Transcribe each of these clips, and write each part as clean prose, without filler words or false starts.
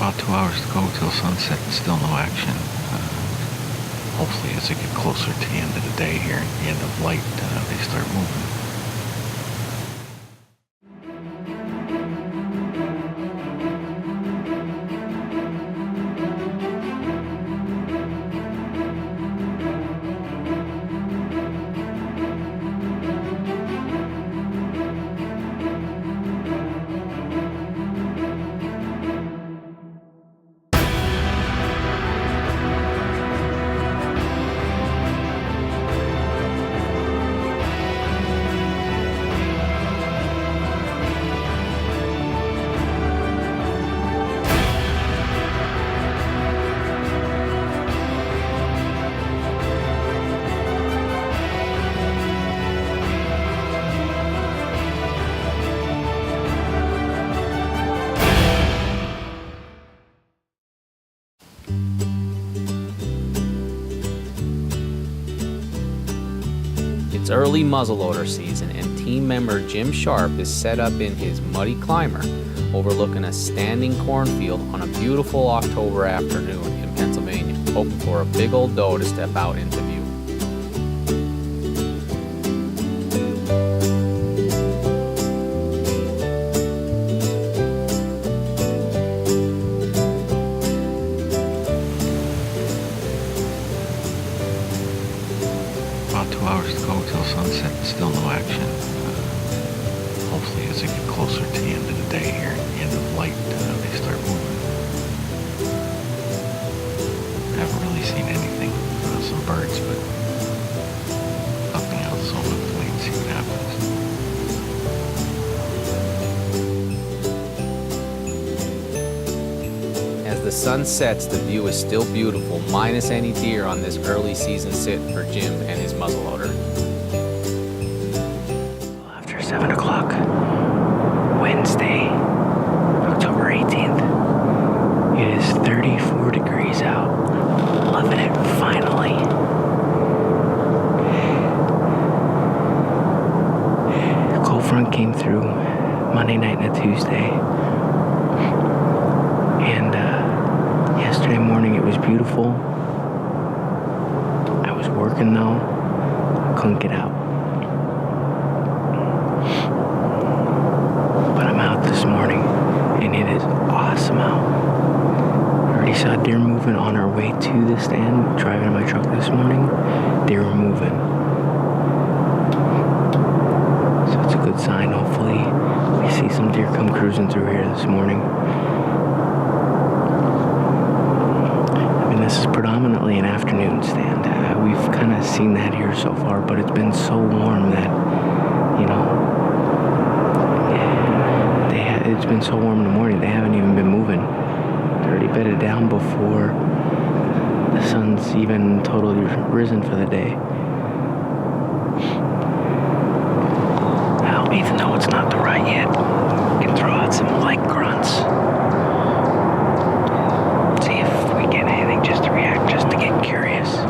About 2 hours to go till sunset and still no action. Hopefully as they get closer to the end of the day here, the end of light, they start moving. It's early muzzleloader season, and team member Jim Sharp is set up in his muddy climber overlooking a standing cornfield on a beautiful October afternoon in Pennsylvania, hoping for a big old doe to step out into view. About 2 hours to go till sunset and still no action. Hopefully as they get closer to the end of the day here, the end of light, they start moving. Haven't really seen anything. Some birds, but nothing else, so we'll have to wait and see what happens. As the sun sets, the view is still beautiful, minus any deer on this early season sit for Jim and his muzzleloader. After 7 o'clock, Wednesday, October 18th. It is 34 degrees out. Loving it, finally. Cold front came through Monday night and a Tuesday. And yesterday morning it was beautiful. I was working though. I couldn't get out. But I'm out this morning and it is awesome out. I already saw deer moving on our way to the stand. Driving in my truck this morning, deer were moving. So it's a good sign. Hopefully we see some deer come cruising through here this morning. This is predominantly an afternoon stand. We've kind of seen that here so far, but it's been so warm that, you know, it's been so warm in the morning, they haven't even been moving. They're already bedded down before the sun's even totally risen for the day. Now, even though it's not the right yet, we can throw out some light grunts. See if we get anything just to react, just to get curious.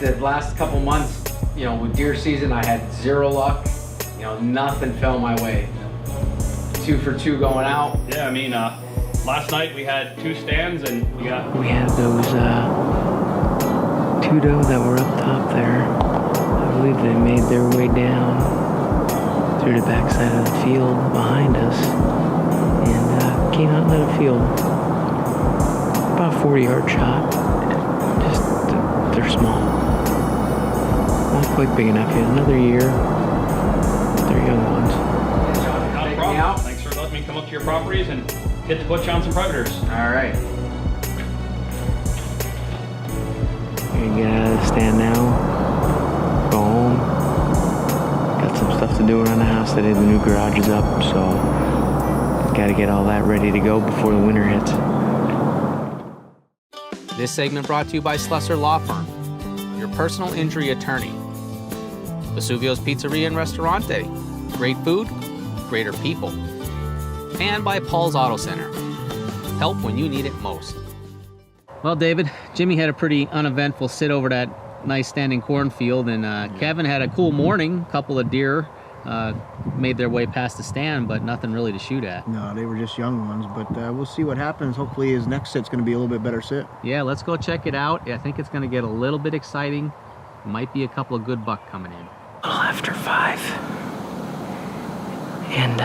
The last couple months, you know, with deer season, I had zero luck. You know, nothing fell my way. 2 for 2 going out. Yeah, I mean, Last night we had 2 stands and we had those 2 doe that were up top there. I believe they made their way down through the backside of the field behind us and came out into the field. About a 40-yard shot. Just, they're small. Not quite big enough yet. Another year. They're young ones. not a problem. Thanks for letting me come up to your properties and get to put you on some predators. All right. Gonna get out of the stand now. Go home. Got some stuff to do around the house today. The new garage is up, so gotta get all that ready to go before the winter hits. This segment brought to you by Slusser Law Firm, your personal injury attorney. Vesuvio's Pizzeria and Restaurante, great food, greater people. And by Paul's Auto Center, help when you need it most. Well, David, Jimmy had a pretty uneventful sit over that nice standing cornfield, and Kevin had a cool morning. A couple of deer made their way past the stand, but nothing really to shoot at. No, they were just young ones, but we'll see what happens. Hopefully his next sit's going to be a little bit better sit. Yeah, let's go check it out. I think it's going to get a little bit exciting. Might be a couple of good buck coming in. A little after 5. And,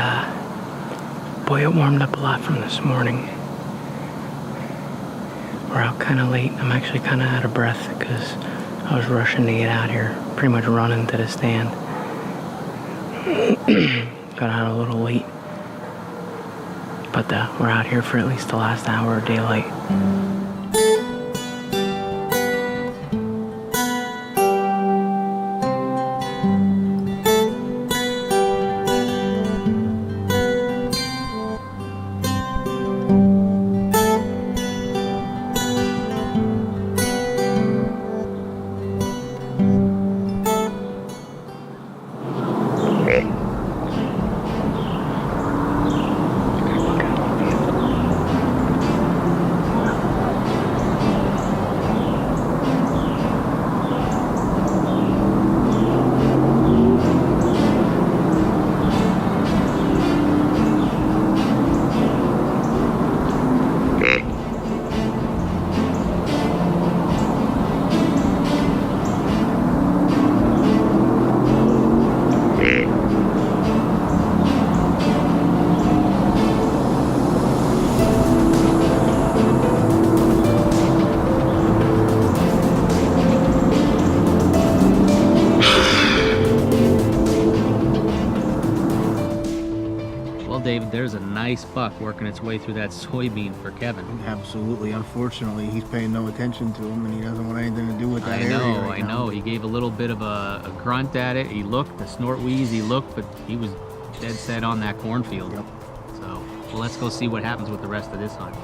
boy, it warmed up a lot from this morning. We're out kind of late. I'm actually kind of out of breath because I was rushing to get out here. Pretty much running to the stand. Got out a little late. But we're out here for at least the last hour of daylight. David, there's a nice buck working its way through that soybean for Kevin. Absolutely. Unfortunately, he's paying no attention to him, and he doesn't want anything to do with that area right now. I know. He gave a little bit of a grunt at it. He looked, the snort wheeze, he looked, but he was dead set on that cornfield. Yep. So, well, let's go see what happens with the rest of this hunt.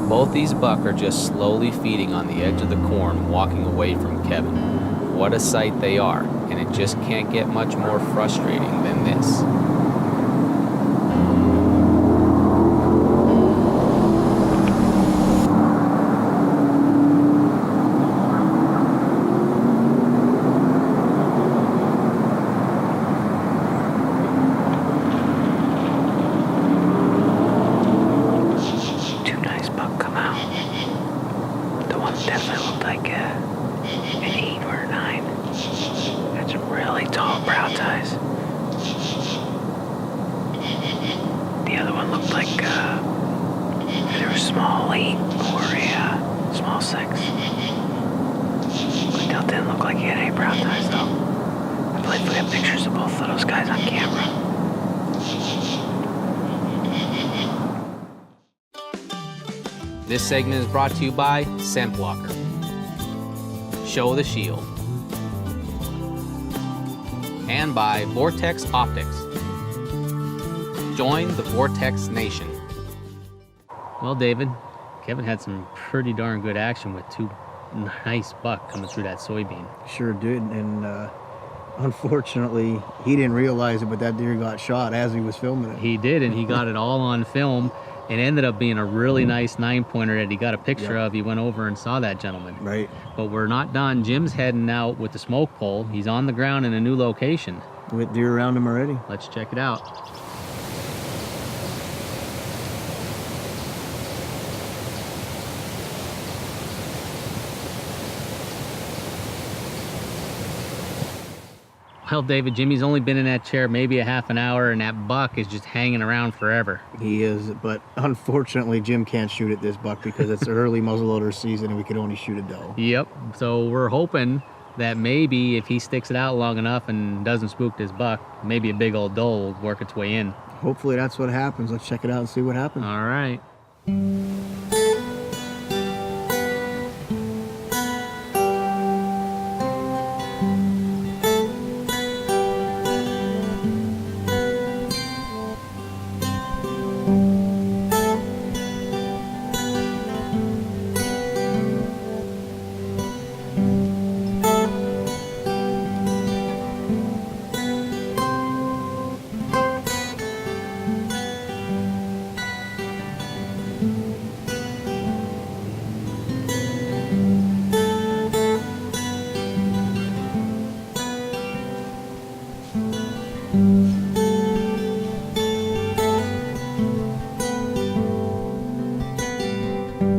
Both these buck are just slowly feeding on the edge of the corn, walking away from Kevin. What a sight they are, and it just can't get much more frustrating than this. guy's on camera. This segment is brought to you by Scent Blocker. Show the Shield. And by Vortex Optics. Join the Vortex Nation. Well, David, Kevin had some pretty darn good action with two nice buck coming through that soybean. Sure did, and unfortunately, he didn't realize it, but that deer got shot as he was filming it. He did, and he got it all on film. It ended up being a really nice 9-pointer that he got a picture of. He went over and saw that gentleman. Right. But we're not done. Jim's heading out with the smoke pole. He's on the ground in a new location. With deer around him already. Let's check it out. Well, David, Jimmy's only been in that chair maybe a half an hour, and that buck is just hanging around forever. He is, but unfortunately, Jim can't shoot at this buck because it's early muzzleloader season and we can only shoot a doe. Yep. So we're hoping that maybe if he sticks it out long enough and doesn't spook this buck, maybe a big old doe will work its way in. Hopefully that's what happens. Let's check it out and see what happens. All right.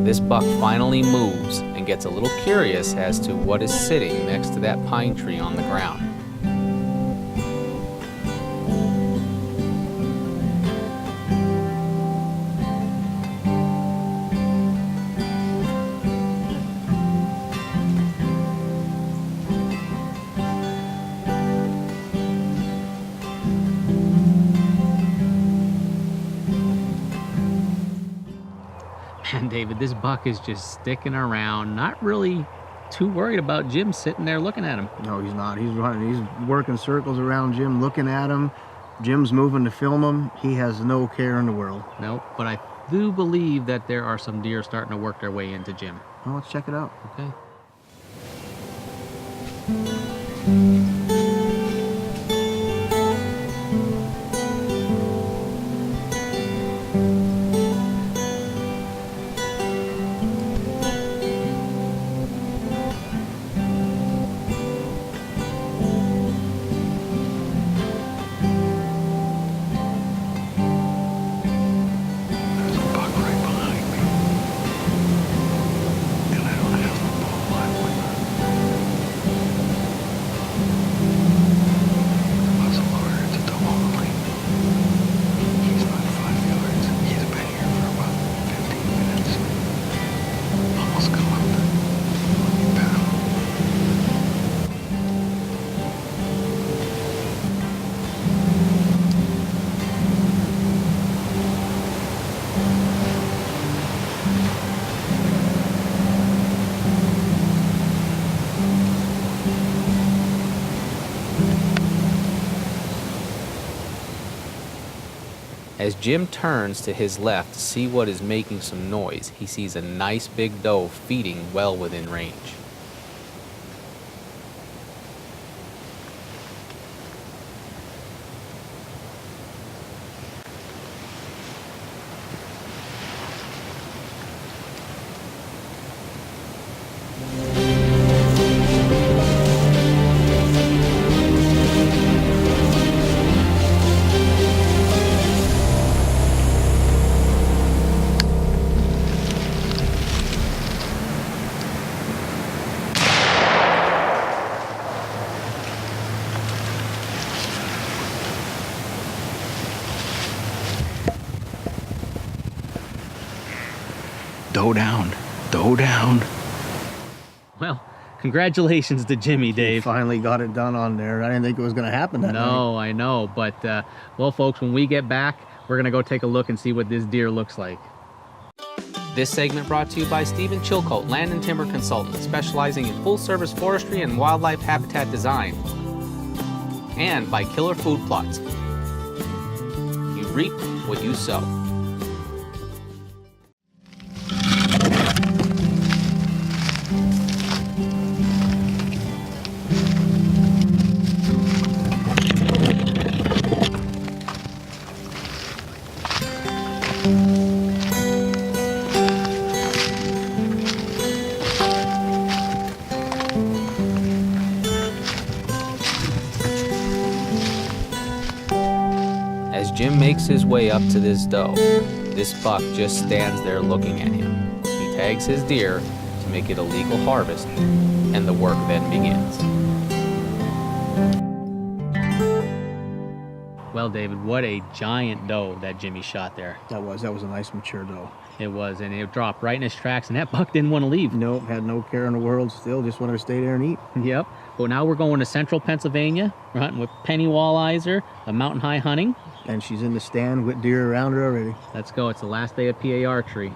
This buck finally moves and gets a little curious as to what is sitting next to that pine tree on the ground. Man, David, this buck is just sticking around, not really too worried about Jim sitting there looking at him. No, he's not. He's running. He's working circles around Jim, looking at him. Jim's moving to film him. He has no care in the world. Nope, but I do believe that there are some deer starting to work their way into Jim. Well, let's check it out. Okay. There's a buck right behind me. And I don't have the pole line with me. The muzzleloader, it's a doe only. He's not 5 yards. He's been here for about 15 minutes. Almost come up to let me pet him. As Jim turns to his left to see what is making some noise, he sees a nice big doe feeding well within range. Doe down. Doe down. Well, Congratulations to Jimmy, Dave. Finally got it done on there. I didn't think it was going to happen that night. No, I know, but well, folks, when we get back, we're gonna go take a look and see what this deer looks like. This segment brought to you by Stephen Chilcote, Land and Timber Consultant, specializing in full-service forestry and wildlife habitat design, and by Killer Food Plots. You reap what you sow. As Jim makes his way up to this doe, this buck just stands there looking at him. He tags his deer to make it a legal harvest, and the work then begins. Well, David, what a giant doe that Jimmy shot there. That was a nice mature doe. It was, and it dropped right in his tracks, and that buck didn't want to leave. Nope, had no care in the world still, just wanted to stay there and eat. Yep. But now we're going to central Pennsylvania. We're hunting with Penny Walliser, a mountain high hunting. And she's in the stand with deer around her already. Let's go. It's the last day of PA Archery.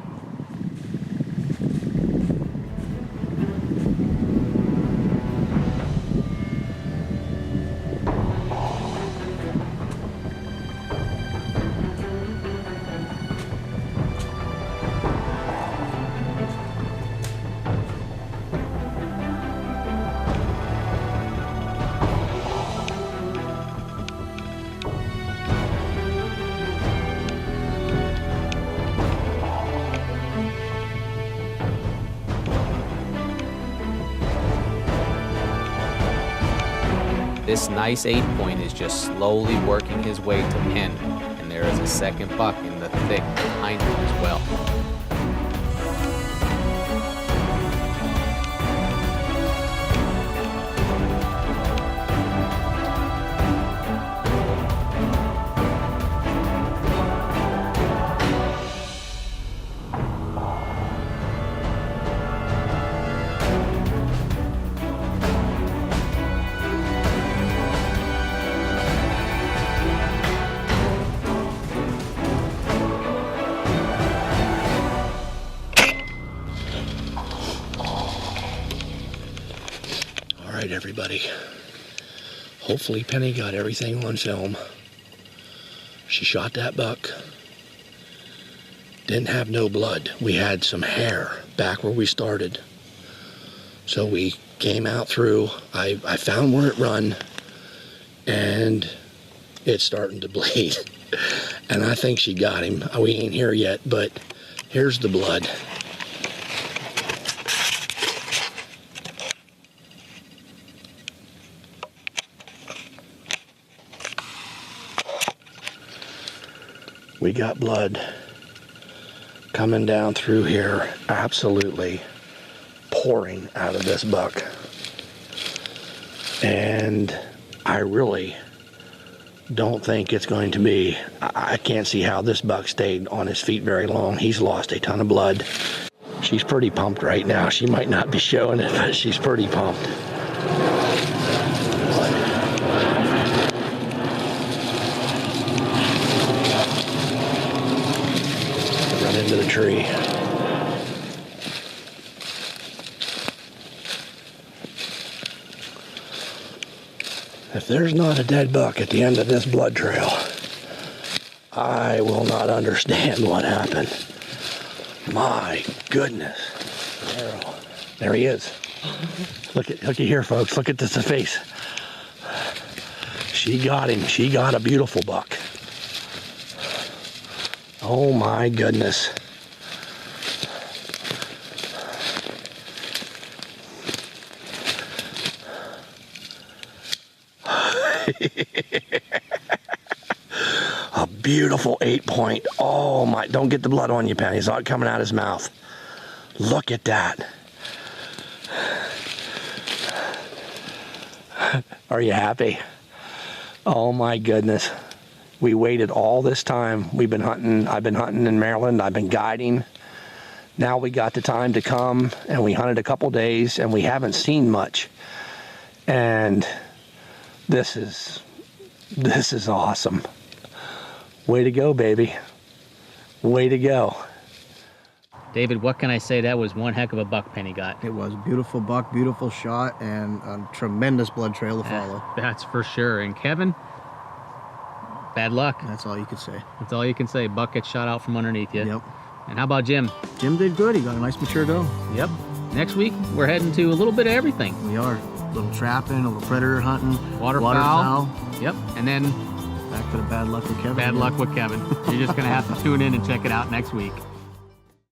This nice 8-point is just slowly working his way to pin, and there is a second buck in the thick behind him as well. Everybody, hopefully Penny got everything on film. She shot that buck, didn't have no blood. We had some hair back where we started, so we came out through. I found where it run, and it's starting to bleed. And I think she got him. We ain't here yet, but here's the blood. We got blood coming down through here, absolutely pouring out of this buck. And I really don't think it's going to be, I can't see how this buck stayed on his feet very long. He's lost a ton of blood. She's pretty pumped right now. She might not be showing it, but she's pretty pumped. Into the tree. If there's not a dead buck at the end of this blood trail, I will not understand what happened. My goodness. There he is. Look at here, folks. Look at this face. She got him. She got a beautiful buck. Oh my goodness. A beautiful 8-point. Oh my, don't get the blood on you, Penny. It's not coming out of his mouth. Look at that. Are you happy? Oh my goodness. We waited all this time. We've been hunting. I've been hunting in Maryland. I've been guiding. Now we got the time to come, and we hunted a couple days, and we haven't seen much. And this is awesome. Way to go, baby. Way to go. David, what can I say? That was one heck of a buck Penny got. It was a beautiful buck, beautiful shot, and a tremendous blood trail to follow. That's for sure. And Kevin, bad luck. That's all you could say. That's all you can say. Buck gets shot out from underneath you. Yep. And how about Jim? Jim did good. He got a nice mature doe. Yep. Next week, we're heading to a little bit of everything. We are. A little trapping, a little predator hunting, Waterfowl. Yep. And then back to the bad luck with Kevin. bad luck with Kevin. You're just going to have to tune in and check it out next week.